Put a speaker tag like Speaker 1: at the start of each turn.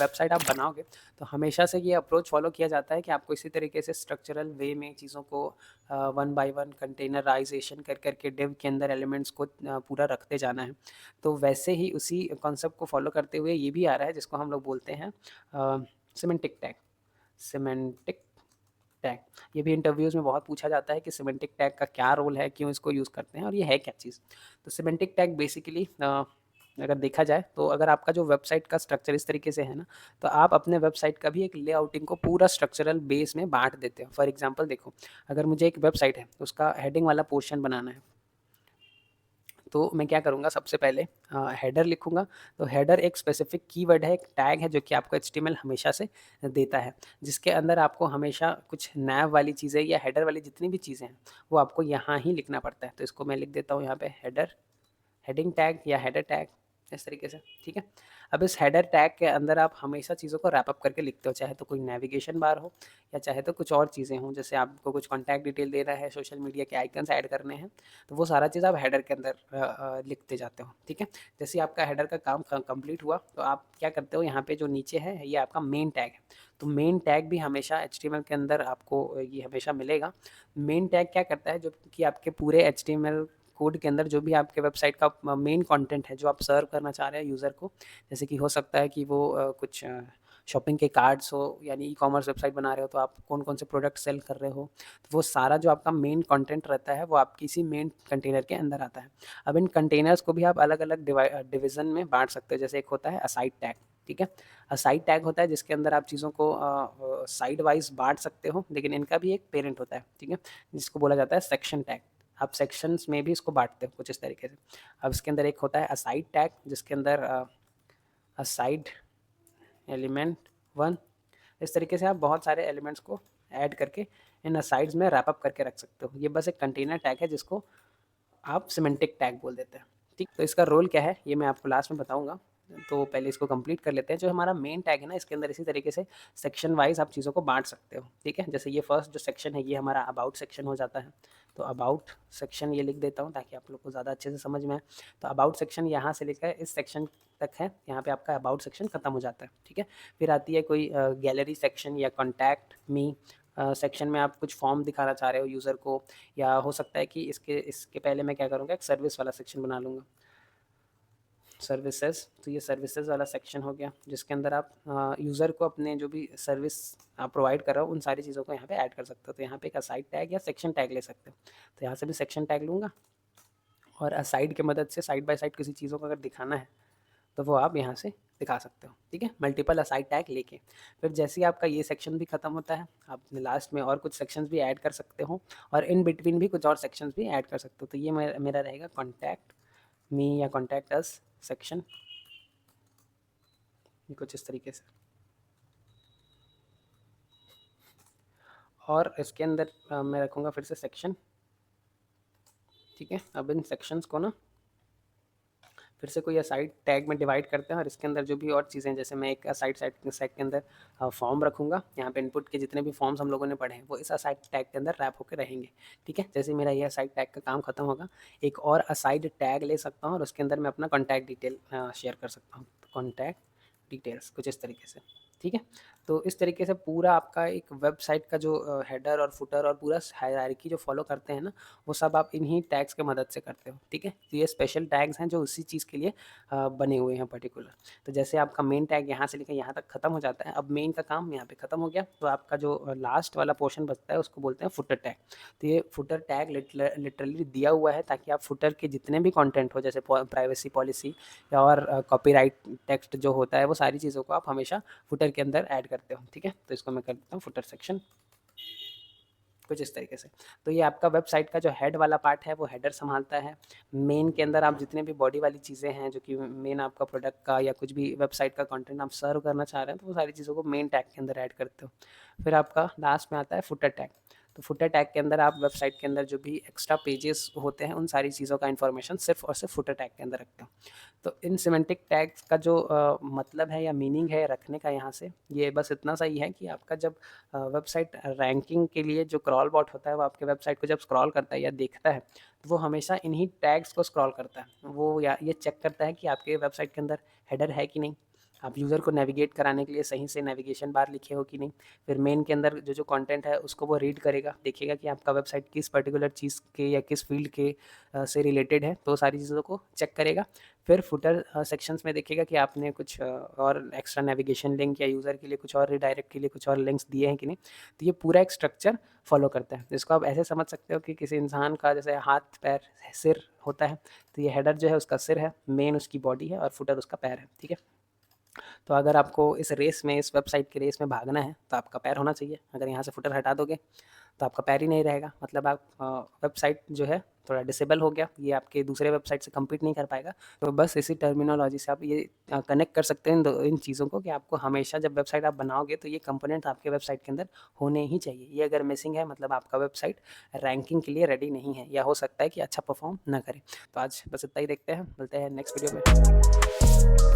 Speaker 1: Website आप बनाओगे तो हमेशा से ये अप्रोच फॉलो किया जाता है कि आपको इसी तरीके से स्ट्रक्चरल वे में चीज़ों को वन बाय वन कंटेनराइजेशन कर करके डिव के अंदर एलिमेंट्स को पूरा रखते जाना है। तो वैसे ही उसी कॉन्सेप्ट को फॉलो करते हुए ये भी आ रहा है जिसको हम लोग बोलते हैं सिमेंटिक टैग। सिमेंटिक टैग, ये भी इंटरव्यूज़ में बहुत पूछा जाता है कि सिमेंटिक टैग का क्या रोल है, क्यों इसको यूज़ करते हैं और ये है क्या चीज़। तो सिमेंटिक टैग बेसिकली अगर देखा जाए तो अगर आपका जो वेबसाइट का स्ट्रक्चर इस तरीके से है ना, तो आप अपने वेबसाइट का भी एक लेआउटिंग को पूरा स्ट्रक्चरल बेस में बांट देते हो। फॉर एग्जांपल देखो, अगर मुझे एक वेबसाइट है उसका हेडिंग वाला पोर्शन बनाना है, तो मैं क्या करूँगा, सबसे पहले हेडर लिखूँगा। तो हेडर एक स्पेसिफिक कीवर्ड है, एक टैग है जो कि आपको एचटीएमएल हमेशा से देता है, जिसके अंदर आपको हमेशा कुछ नैव वाली चीज़ें या हेडर वाली जितनी भी चीज़ें हैं वो आपको यहाँ ही लिखना पड़ता है। तो इसको मैं लिख देता हूँ यहाँ पे हेडर, हेडिंग टैग या हेडर टैग, इस तरीके से, ठीक है। अब इस हेडर टैग के अंदर आप हमेशा चीज़ों को रैप अप करके लिखते हो, चाहे तो कोई नेविगेशन बार हो या चाहे तो कुछ और चीज़ें हों, जैसे आपको कुछ कॉन्टैक्ट डिटेल देना है, सोशल मीडिया के आइकन्स ऐड करने हैं, तो वो सारा चीज़ आप हेडर के अंदर लिखते जाते हो, ठीक है। जैसे ही आपका हेडर का काम कंप्लीट हुआ तो आप क्या करते हो, यहाँ पे जो नीचे है ये आपका मेन टैग है। तो मेन टैग भी हमेशा एचटीएमएल के अंदर आपको ये हमेशा मिलेगा। मेन टैग क्या करता है, जो कि आपके पूरे एचटीएमएल कोड के अंदर जो भी आपके वेबसाइट का मेन कंटेंट है जो आप सर्व करना चाह रहे हैं यूज़र को, जैसे कि हो सकता है कि वो कुछ शॉपिंग के कार्ड्स हो, यानी ई कॉमर्स वेबसाइट बना रहे हो तो आप कौन कौन से प्रोडक्ट सेल कर रहे हो, तो वो सारा जो आपका मेन कंटेंट रहता है वो आपकी इसी मेन कंटेनर के अंदर आता है। अब इन कंटेनर्स को भी आप अलग अलग डिवीज़न में बांट सकते हो। जैसे एक होता है असाइड टैग, ठीक है। असाइड टैग होता है जिसके अंदर आप चीज़ों को साइड वाइज बांट सकते हो, लेकिन इनका भी एक पेरेंट होता है, ठीक है, जिसको बोला जाता है सेक्शन टैग। आप सेक्शंस में भी इसको बांटते हो कुछ इस तरीके से। अब इसके अंदर एक होता है असाइड टैग जिसके अंदर असाइड एलिमेंट वन, इस तरीके से आप बहुत सारे एलिमेंट्स को ऐड करके इन असाइड्स में रैप अप करके रख सकते हो। ये बस एक कंटेनर टैग है जिसको आप सिमेंटिक टैग बोल देते हैं, ठीक। तो इसका रोल क्या है ये मैं आपको लास्ट में बताऊंगा, तो पहले इसको कंप्लीट कर लेते हैं। जो हमारा मेन टैग है ना, इसके अंदर इसी तरीके से सेक्शन वाइज आप चीज़ों को बांट सकते हो, ठीक है। जैसे ये फर्स्ट जो सेक्शन है ये हमारा अबाउट सेक्शन हो जाता है, तो अबाउट सेक्शन ये लिख देता हूँ ताकि आप लोग को ज़्यादा अच्छे से समझ में आए। तो अबाउट सेक्शन यहाँ से लेकर इस सेक्शन तक है, यहाँ पे आपका अबाउट सेक्शन खत्म हो जाता है, ठीक है। फिर आती है कोई गैलरी सेक्शन या कॉन्टैक्ट मी सेक्शन में आप कुछ फॉर्म दिखाना चाह रहे हो यूज़र को, या हो सकता है कि इसके इसके पहले मैं क्या करूँगा, एक सर्विस वाला सेक्शन बना लूँगा, सर्विसेज। तो ये सर्विसेज वाला सेक्शन हो गया जिसके अंदर आप यूज़र को अपने जो भी सर्विस आप प्रोवाइड कर रहे हो उन सारी चीज़ों को यहाँ पे ऐड कर सकते हो। तो यहाँ पे एक असाइड टैग या सेक्शन टैग ले सकते हो। तो यहाँ से भी सेक्शन टैग लूँगा और असाइड की मदद से साइड बाय साइड किसी चीज़ों को अगर दिखाना है तो वो आप यहाँ से दिखा सकते हो, ठीक है, मल्टीपल असाइड टैग लेके। फिर जैसे ही आपका ये सेक्शन भी खत्म होता है, आप लास्ट में और कुछ सेक्शंस भी ऐड कर सकते हो और इन बिटवीन भी कुछ और सेक्शंस भी ऐड कर सकते हो। तो ये मेरा रहेगा कॉन्टैक्ट मी या कॉन्टैक्ट अस सेक्शन, कुछ इस तरीके से। और इसके अंदर मैं रखूँगा फिर से सेक्शन, ठीक है। अब इन सेक्शंस को ना फिर से कोई असाइड टैग में डिवाइड करते हैं और इसके अंदर जो भी और चीज़ें, जैसे मैं एक असाइड सेट के अंदर फॉर्म रखूँगा। यहाँ पे इनपुट के जितने भी फॉर्म्स हम लोगों ने पढ़े हैं वो इस असाइड टैग के अंदर रैप होकर रहेंगे, ठीक है। जैसे मेरा ये असाइड टैग का काम खत्म होगा, एक और असाइड टैग ले सकता हूँ और उसके अंदर मैं अपना कॉन्टैक्ट डिटेल शेयर कर सकता हूँ, कॉन्टैक्ट डिटेल्स कुछ इस तरीके से, ठीक है। तो इस तरीके से पूरा आपका एक वेबसाइट का जो हेडर और फुटर और पूरा हायरार्की जो फॉलो करते हैं ना, वो सब आप इन्हीं टैग्स की मदद से करते हो, ठीक है। तो ये स्पेशल टैग्स हैं जो उसी चीज़ के लिए बने हुए हैं पर्टिकुलर। तो जैसे आपका मेन टैग यहाँ से लेकर यहाँ तक खत्म हो जाता है, अब मेन का काम यहाँ पे खत्म हो गया, तो आपका जो लास्ट वाला पोर्शन बचता है उसको बोलते हैं फुटर टैग। तो ये फुटर टैग लिटरली दिया हुआ है ताकि आप फुटर के जितने भी कंटेंट हो, जैसे प्राइवेसी पॉलिसी या और कॉपीराइट टेक्स्ट जो होता है, वो सारी चीज़ों को आप हमेशा फुटर के अंदर ऐड करते हो, ठीक है। तो इसको मैं कर देता हूँ फुटर सेक्शन, कुछ इस तरीके से। तो ये आपका वेबसाइट का जो हेड वाला पार्ट है वो हेडर संभालता है। मेन के अंदर आप जितने भी बॉडी वाली चीज़ें हैं जो कि मेन आपका प्रोडक्ट का या कुछ भी वेबसाइट का कंटेंट आप सर्व करना चाह रहे हैं, तो वो सारी चीज़ों को मेन टैग के अंदर ऐड करते हो। फिर आपका लास्ट में आता है फुटर टैग। तो फुटर टैग के अंदर आप वेबसाइट के अंदर जो भी एक्स्ट्रा पेजेस होते हैं उन सारी चीज़ों का इन्फॉर्मेशन सिर्फ और सिर्फ फुटर टैग के अंदर रखते हो। तो इन सिमेंटिक टैग्स का जो मतलब है या मीनिंग है रखने का यहाँ से, ये बस इतना सा ही है कि आपका जब वेबसाइट रैंकिंग के लिए जो क्रॉल बॉट होता है वो आपके वेबसाइट को जब स्क्रॉल करता है या देखता है, तो वो हमेशा इन्हीं टैग्स को स्क्रॉल करता है। वो या ये चेक करता है कि आपके वेबसाइट के अंदर हेडर है कि नहीं, आप यूज़र को नेविगेट कराने के लिए सही से नेविगेशन बार लिखे हो कि नहीं। फिर मेन के अंदर जो कंटेंट है उसको वो रीड करेगा, देखेगा कि आपका वेबसाइट किस पर्टिकुलर चीज़ के या किस फील्ड के से रिलेटेड है, तो सारी चीज़ों को चेक करेगा। फिर फुटर सेक्शंस में देखेगा कि आपने कुछ और एक्स्ट्रा नेविगेशन लिंक या यूज़र के लिए कुछ और रिडायरेक्ट के लिए कुछ और लिंक्स दिए हैं कि नहीं। तो ये पूरा एक स्ट्रक्चर फॉलो करता है, जिसको आप ऐसे समझ सकते हो कि किसी इंसान का जैसे हाथ, पैर, सिर होता है, तो ये हेडर जो है उसका सिर है, मेन उसकी बॉडी है और फुटर उसका पैर है, ठीक है। तो अगर आपको इस रेस में, इस वेबसाइट की रेस में भागना है, तो आपका पैर होना चाहिए। अगर यहाँ से फुटर हटा दोगे तो आपका पैर ही नहीं रहेगा, मतलब आप वेबसाइट जो है थोड़ा डिसेबल हो गया, ये आपके दूसरे वेबसाइट से कम्पीट नहीं कर पाएगा। तो बस इसी टर्मिनोलॉजी से आप ये कनेक्ट कर सकते हैं इन चीज़ों को, कि आपको हमेशा जब वेबसाइट आप बनाओगे तो ये कंपोनेंट आपके वेबसाइट के अंदर होने ही चाहिए। ये अगर मिसिंग है मतलब आपका वेबसाइट रैंकिंग के लिए रेडी नहीं है, या हो सकता है कि अच्छा परफॉर्म ना करे। तो आज बस इतना ही, देखते हैं, मिलते हैं नेक्स्ट वीडियो में।